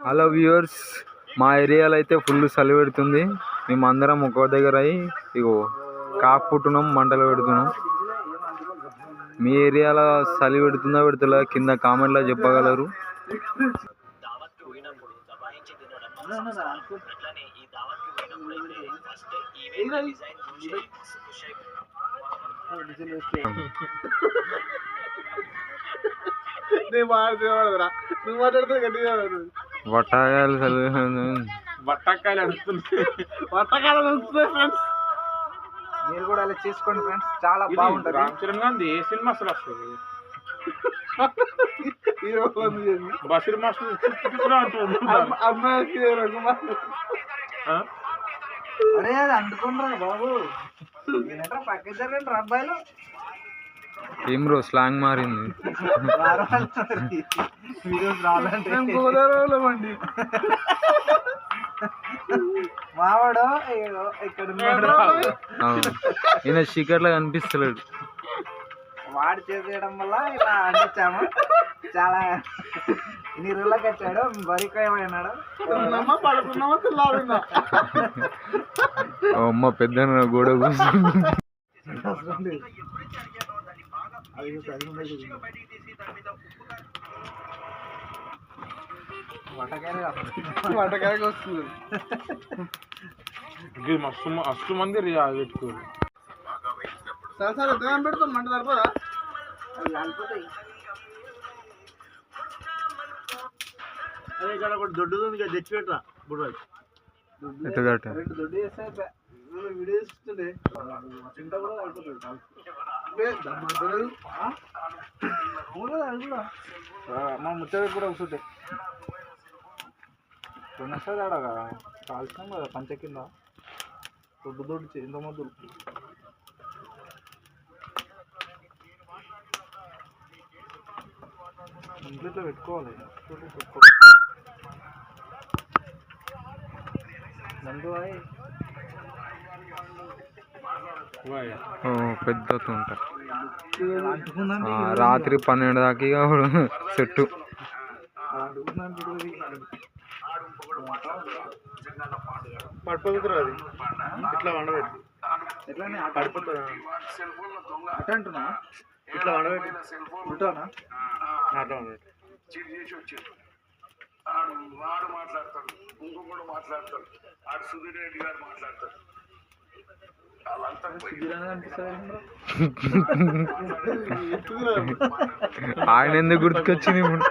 Hello viewers, మా ఏరియాలో అయితే ఫుల్ చలి పెడుతుంది. మేమందరం ఒక్కో దగ్గర అయ్యి ఇగో కాపుకుంటున్నాం, మంటలు పెడుతున్నాం. మీ ఏరియాలో చలి పెడుతుందా పెడుతుందా కింద కామెంట్లో చెప్పగలరు. వట్టాకాయలు ఫ్రెండ్స్, మీరు కూడా అలా చేసుకోండి ఫ్రెండ్స్, చాలా బాగుంటుంది. రామ్ చరణ్ గాంధీ ఏ సినిమా అసలు వస్తుంది? బషీర్ మాస్టర్ అరే అది అందుకుంటారా బాబు, పక్క జరగండి అబ్బాయిలు. ఏం రో స్లాంగ్ మారింది. గోదావరిలోమండి మావాడు ఇక్కడ ఈయన శిఖర్లో కనిపిస్తలేడు. వాడు చేసేయడం వల్ల ఇలా అందించాము. చాలా ఇన్ని రోజులకి వచ్చాడు, బరికాయమైనాడు. అమ్మ పెద్ద గోడ కూర్చుంది. వంటకాయకి వస్తుంది. మస్తు మంది పెట్టుకోరు. సార్ ఎంతగానో పెడతాం, మంట సరిపోదా? అదే ఇక్కడ ఒకటి దొడ్డుది ఉంది, తెచ్చి పెట్టరా బుడ్డ దొడ్డు చేస్తే వీడియో ఇస్తుండే చింత కూడా అయిపోతుంది. మా ముచ్చట కూడా వస్తుంటే కొన్ని వస్తుంది ఆడ కాల్చినాం కదా పంచ కింద దొడ్డు ఇంత మొద్దులు. ఇంట్లో పెట్టుకోవాలి. పెద్ద తుంట రాత్రి 12 దాకా చెట్టు. పడిపోతుంది అది ఇట్లా వండబెట్టి, ఎట్లా పడిపోతుంది అట్లా అంటున్నా. ఇట్లా వండబెట్టి ఉంటానా అట్లా వండబెట్టి వాడు మాట్లాడతాడు, ఇంకొకడు మాట్లాడతాడు, ఆడు సుధీర్ రెడ్డి గారు మాట్లాడతాడు. ఆయన ఎందుకు గుర్తుకొచ్చింది ఇప్పుడు?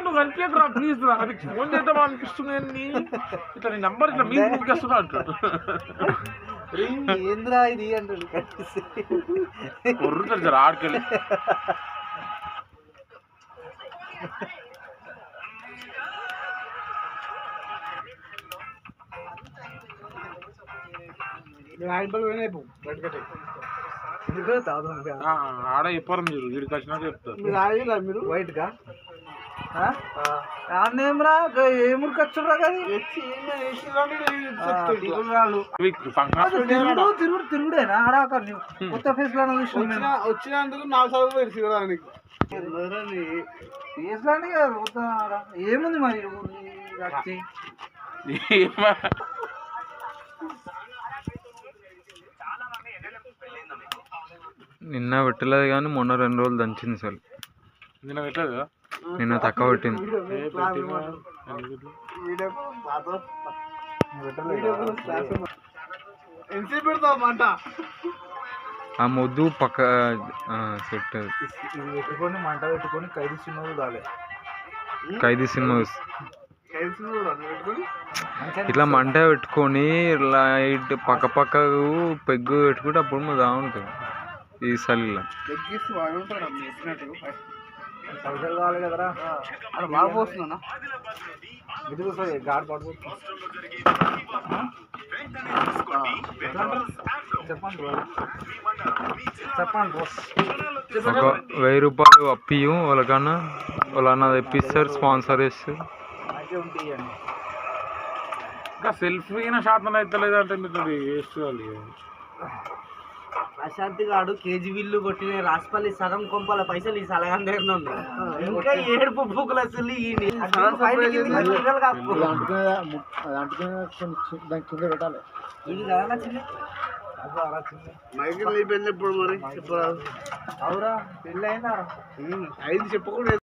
నువ్వు కనిపించరా ప్లీజ్ రా, అది ఫోన్ చేద్దాం అనిపిస్తుంది. ఇట్లా నీ నంబర్ ఇట్లా మీకు గుర్తుకొస్తున్నా అంటాడు. ఏంద్రా ఇది అంటాడు. కొర్రుతాడు సార్ ఆడికెళ్ళి. ఆడ చెప్పారు మీరు, వీడికి వచ్చినాక చెప్తారు. మీరు వైట్ గా ఏమరా ఏమురికి వచ్చురా తిరుగుడేనా ఆడాక కొత్త ఫేస్ లో వచ్చినందుకు 4 సార్లు తిరగడానికి ఫేస్ లోనే ఏముంది మరి వచ్చి నిన్న పెట్టలేదు కానీ మొన్న 2 రోజులు దంచింది సార్. నిన్న పెట్టలేదు, నిన్న తక్కువ పెట్టింది. ఆ మొద్దు పక్క సెట్ పెట్టుకొని మంట పెట్టుకొని ఖైదీ సినిమా కాలే. ఖైదీ సినిమా ఇట్లా మంట పెట్టుకొని లైట్ పక్క పక్కకు పెగ్గు పెట్టుకుంటే అప్పుడు మజా ఉంటుంది. ఈ చలిలో పైసలు కావాలి కదరా, అది బాగా పోస్తున్నా ఇది గాడి పడిపోతుంది. చెప్పండి బాస్. ఒక 1000 రూపాయలు అప్పియు వాళ్ళకన్నా, వాళ్ళన్నా తెప్పిస్తారు, స్పాన్సర్ చేస్తారు. ఇంకా సెల్ఫ్ అయిన శాతం అయితే లేదంటే మీరు వేస్ట్. అశాంతి గాడు కేజీ బిల్లు కొట్టిన రాసిపల్లి సగం కొంపల పైసలు ఈ సలగాన్ దగ్గర ఉంది. ఇంకా ఏడుపు బుక్కులు అసలు మైకిల్ నీ పెళ్ళి ఎప్పుడు మరి చెప్పరా? అవురా పెళ్ళి అయినా 5 చెప్పకూడదు.